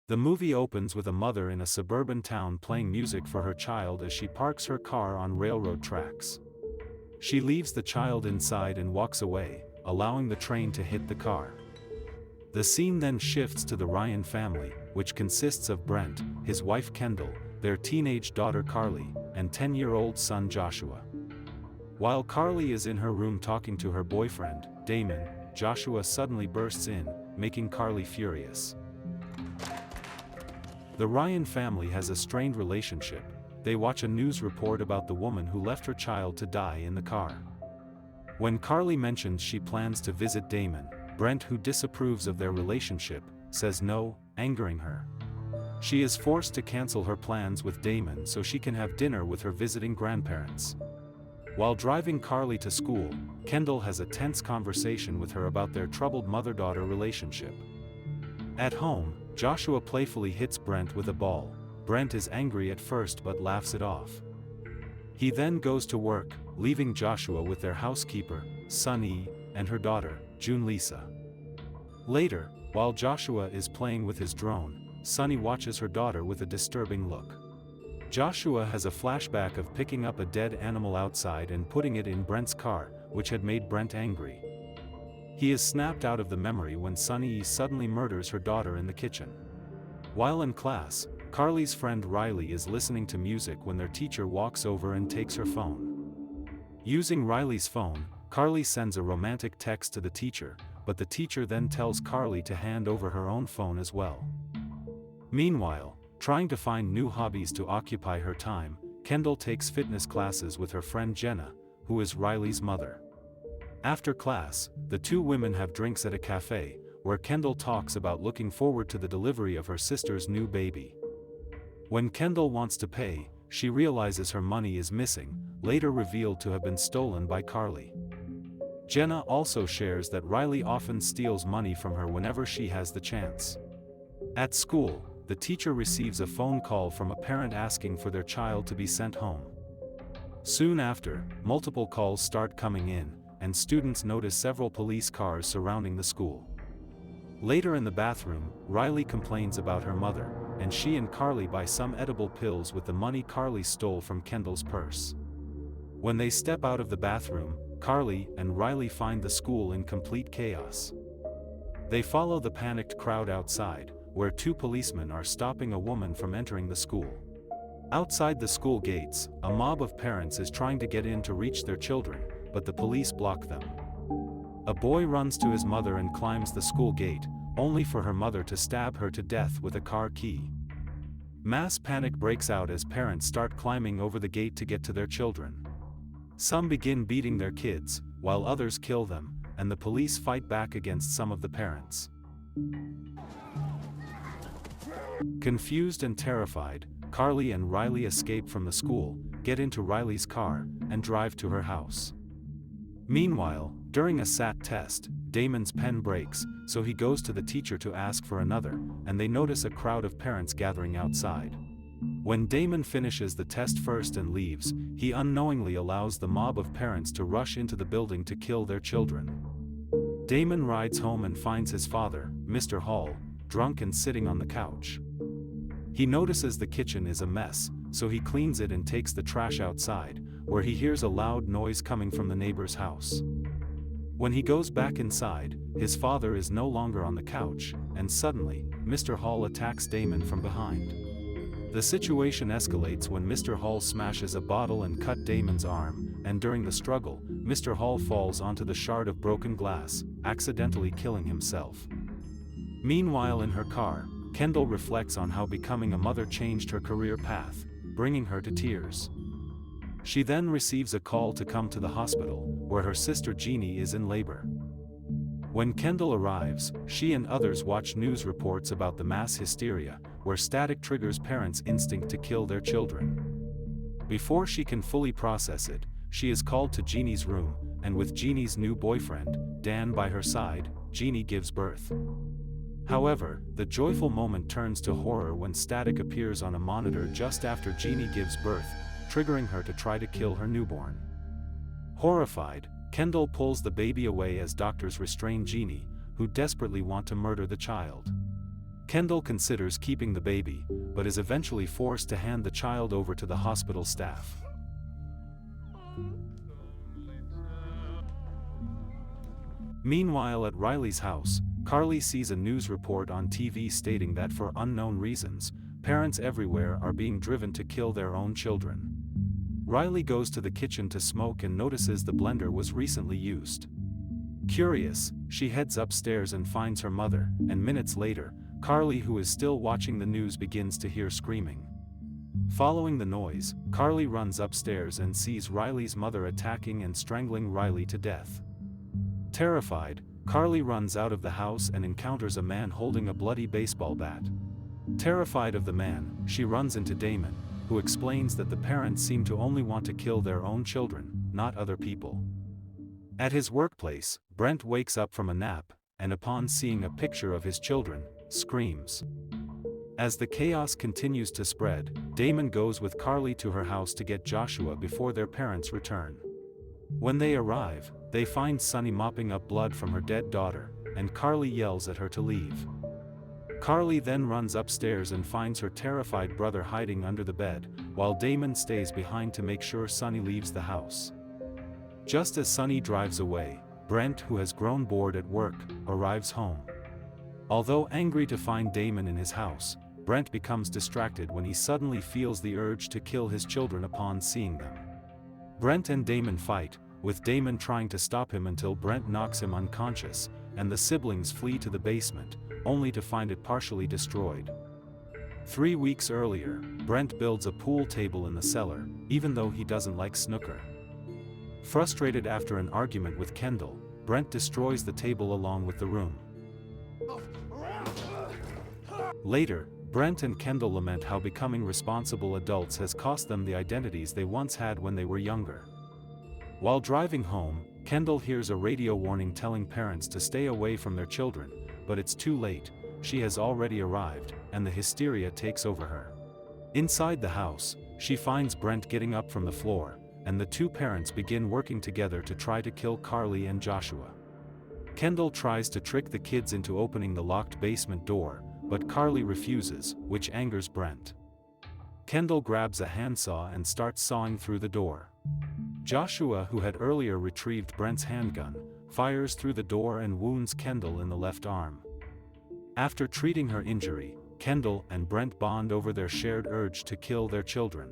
The movie opens with a mother in a suburban town playing music for her child as she parks her car on railroad tracks. She leaves the child inside and walks away, allowing the train to hit the car. The scene then shifts to the Ryan family, which consists of Brent, his wife Kendall, their teenage daughter Carly, and 10-year-old son Joshua. While Carly is in her room talking to her boyfriend, Damon, Joshua suddenly bursts in, making Carly furious. The Ryan family has a strained relationship. They watch a news report about the woman who left her child to die in the car. When Carly mentions she plans to visit Damon, Brent, who disapproves of their relationship, says no, angering her. She is forced to cancel her plans with Damon so she can have dinner with her visiting grandparents. While driving Carly to school, Kendall has a tense conversation with her about their troubled mother-daughter relationship. At home, Joshua playfully hits Brent with a ball. Brent is angry at first but laughs it off. He then goes to work, leaving Joshua with their housekeeper, Sunny, and her daughter, June Lisa. Later, while Joshua is playing with his drone, Sunny watches her daughter with a disturbing look. Joshua has a flashback of picking up a dead animal outside and putting it in Brent's car, which had made Brent angry. He is snapped out of the memory when Sunny suddenly murders her daughter in the kitchen. While in class, Carly's friend Riley is listening to music when their teacher walks over and takes her phone. Using Riley's phone, Carly sends a romantic text to the teacher, but the teacher then tells Carly to hand over her own phone as well. Meanwhile, trying to find new hobbies to occupy her time, Kendall takes fitness classes with her friend Jenna, who is Riley's mother. After class, the two women have drinks at a cafe, where Kendall talks about looking forward to the delivery of her sister's new baby. When Kendall wants to pay, she realizes her money is missing, later revealed to have been stolen by Carly. Jenna also shares that Riley often steals money from her whenever she has the chance. At school, the teacher receives a phone call from a parent asking for their child to be sent home. Soon after, multiple calls start coming in, and students notice several police cars surrounding the school. Later in the bathroom, Riley complains about her mother, and she and Carly buy some edible pills with the money Carly stole from Kendall's purse. When they step out of the bathroom, Carly and Riley find the school in complete chaos. They follow the panicked crowd outside, where two policemen are stopping a woman from entering the school. Outside the school gates, a mob of parents is trying to get in to reach their children, but the police block them. A boy runs to his mother and climbs the school gate, only for her mother to stab her to death with a car key. Mass panic breaks out as parents start climbing over the gate to get to their children. Some begin beating their kids, while others kill them, and the police fight back against some of the parents. Confused and terrified, Carly and Riley escape from the school, get into Riley's car, and drive to her house. Meanwhile, during a SAT test, Damon's pen breaks, so he goes to the teacher to ask for another, and they notice a crowd of parents gathering outside. When Damon finishes the test first and leaves, he unknowingly allows the mob of parents to rush into the building to kill their children. Damon rides home and finds his father, Mr. Hall, drunk and sitting on the couch. He notices the kitchen is a mess, so he cleans it and takes the trash outside, where he hears a loud noise coming from the neighbor's house. When he goes back inside, his father is no longer on the couch, and suddenly, Mr. Hall attacks Damon from behind. The situation escalates when Mr. Hall smashes a bottle and cuts Damon's arm, and during the struggle, Mr. Hall falls onto the shard of broken glass, accidentally killing himself. Meanwhile in her car, Kendall reflects on how becoming a mother changed her career path, bringing her to tears. She then receives a call to come to the hospital, where her sister Jeannie is in labor. When Kendall arrives, she and others watch news reports about the mass hysteria, where static triggers parents' instinct to kill their children. Before she can fully process it, she is called to Jeannie's room, and with Jeannie's new boyfriend, Dan, by her side, Jeannie gives birth. However, the joyful moment turns to horror when static appears on a monitor just after Jeannie gives birth, triggering her to try to kill her newborn. Horrified, Kendall pulls the baby away as doctors restrain Jeannie, who desperately want to murder the child. Kendall considers keeping the baby, but is eventually forced to hand the child over to the hospital staff. Meanwhile, at Riley's house, Carly sees a news report on TV stating that for unknown reasons, parents everywhere are being driven to kill their own children. Riley goes to the kitchen to smoke and notices the blender was recently used. Curious, she heads upstairs and finds her mother, and minutes later, Carly, who is still watching the news, begins to hear screaming. Following the noise, Carly runs upstairs and sees Riley's mother attacking and strangling Riley to death. Terrified, Carly runs out of the house and encounters a man holding a bloody baseball bat. Terrified of the man, she runs into Damon, who explains that the parents seem to only want to kill their own children, not other people. At his workplace, Brent wakes up from a nap, and upon seeing a picture of his children, screams. As the chaos continues to spread, Damon goes with Carly to her house to get Joshua before their parents return. When they arrive, they find Sunny mopping up blood from her dead daughter, and Carly yells at her to leave. Carly then runs upstairs and finds her terrified brother hiding under the bed, while Damon stays behind to make sure Sunny leaves the house. Just as Sunny drives away, Brent, who has grown bored at work, arrives home. Although angry to find Damon in his house, Brent becomes distracted when he suddenly feels the urge to kill his children upon seeing them. Brent and Damon fight, with Damon trying to stop him until Brent knocks him unconscious, and the siblings flee to the basement, only to find it partially destroyed. 3 weeks earlier, Brent builds a pool table in the cellar, even though he doesn't like snooker. Frustrated after an argument with Kendall, Brent destroys the table along with the room. Later, Brent and Kendall lament how becoming responsible adults has cost them the identities they once had when they were younger. While driving home, Kendall hears a radio warning telling parents to stay away from their children, but it's too late. She has already arrived, and the hysteria takes over her. Inside the house, she finds Brent getting up from the floor, and the two parents begin working together to try to kill Carly and Joshua. Kendall tries to trick the kids into opening the locked basement door, but Carly refuses, which angers Brent. Kendall grabs a handsaw and starts sawing through the door. Joshua, who had earlier retrieved Brent's handgun, fires through the door and wounds Kendall in the left arm. After treating her injury, Kendall and Brent bond over their shared urge to kill their children.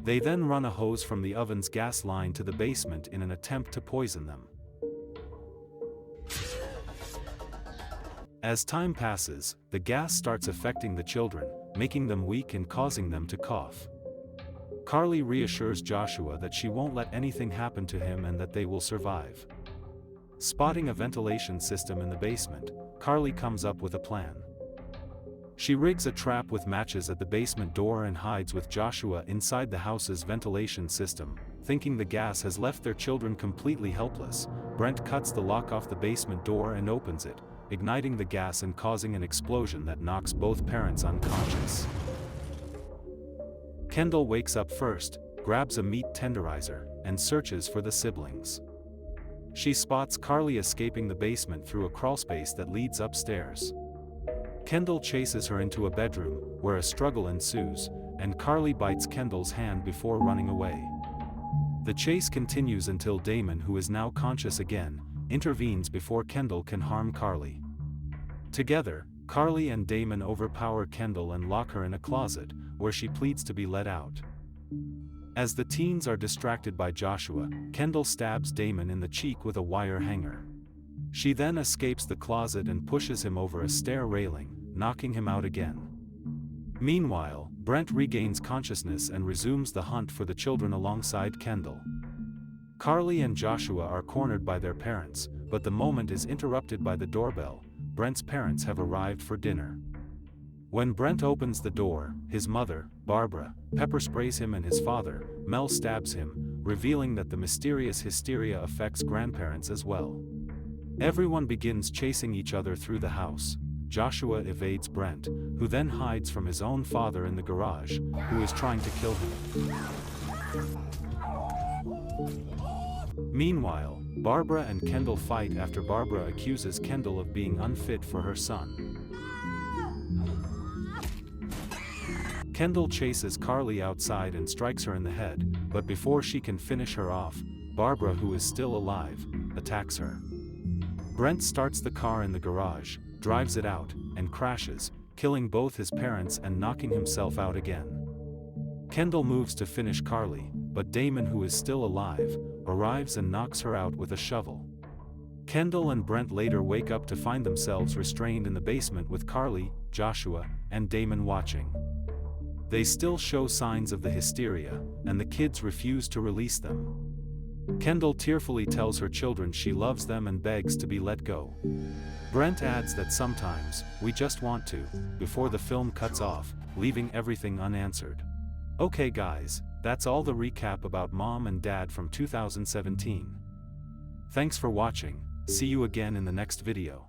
They then run a hose from the oven's gas line to the basement in an attempt to poison them. As time passes, the gas starts affecting the children, making them weak and causing them to cough. Carly reassures Joshua that she won't let anything happen to him and that they will survive. Spotting a ventilation system in the basement, Carly comes up with a plan. She rigs a trap with matches at the basement door and hides with Joshua inside the house's ventilation system. Thinking the gas has left their children completely helpless, Brent cuts the lock off the basement door and opens it, igniting the gas and causing an explosion that knocks both parents unconscious. Kendall wakes up first, grabs a meat tenderizer, and searches for the siblings. She spots Carly escaping the basement through a crawlspace that leads upstairs. Kendall chases her into a bedroom, where a struggle ensues, and Carly bites Kendall's hand before running away. The chase continues until Damon, who is now conscious again, intervenes before Kendall can harm Carly. Together, Carly and Damon overpower Kendall and lock her in a closet, where she pleads to be let out. As the teens are distracted by Joshua, Kendall stabs Damon in the cheek with a wire hanger. She then escapes the closet and pushes him over a stair railing, knocking him out again. Meanwhile, Brent regains consciousness and resumes the hunt for the children alongside Kendall. Carly and Joshua are cornered by their parents, but the moment is interrupted by the doorbell. Brent's parents have arrived for dinner. When Brent opens the door, his mother, Barbara, pepper sprays him and his father, Mel, stabs him, revealing that the mysterious hysteria affects grandparents as well. Everyone begins chasing each other through the house. Joshua evades Brent, who then hides from his own father in the garage, who is trying to kill him. Meanwhile, Barbara and Kendall fight after Barbara accuses Kendall of being unfit for her son. Kendall chases Carly outside and strikes her in the head, but before she can finish her off, Barbara, who is still alive, attacks her. Brent starts the car in the garage, drives it out, and crashes, killing both his parents and knocking himself out again. Kendall moves to finish Carly, but Damon, who is still alive, arrives and knocks her out with a shovel. Kendall and Brent later wake up to find themselves restrained in the basement with Carly, Joshua, and Damon watching. They still show signs of the hysteria, and the kids refuse to release them. Kendall tearfully tells her children she loves them and begs to be let go. Brent adds that sometimes, we just want to, before the film cuts off, leaving everything unanswered. Okay guys, that's all the recap about Mom and Dad from 2017. Thanks for watching, see you again in the next video.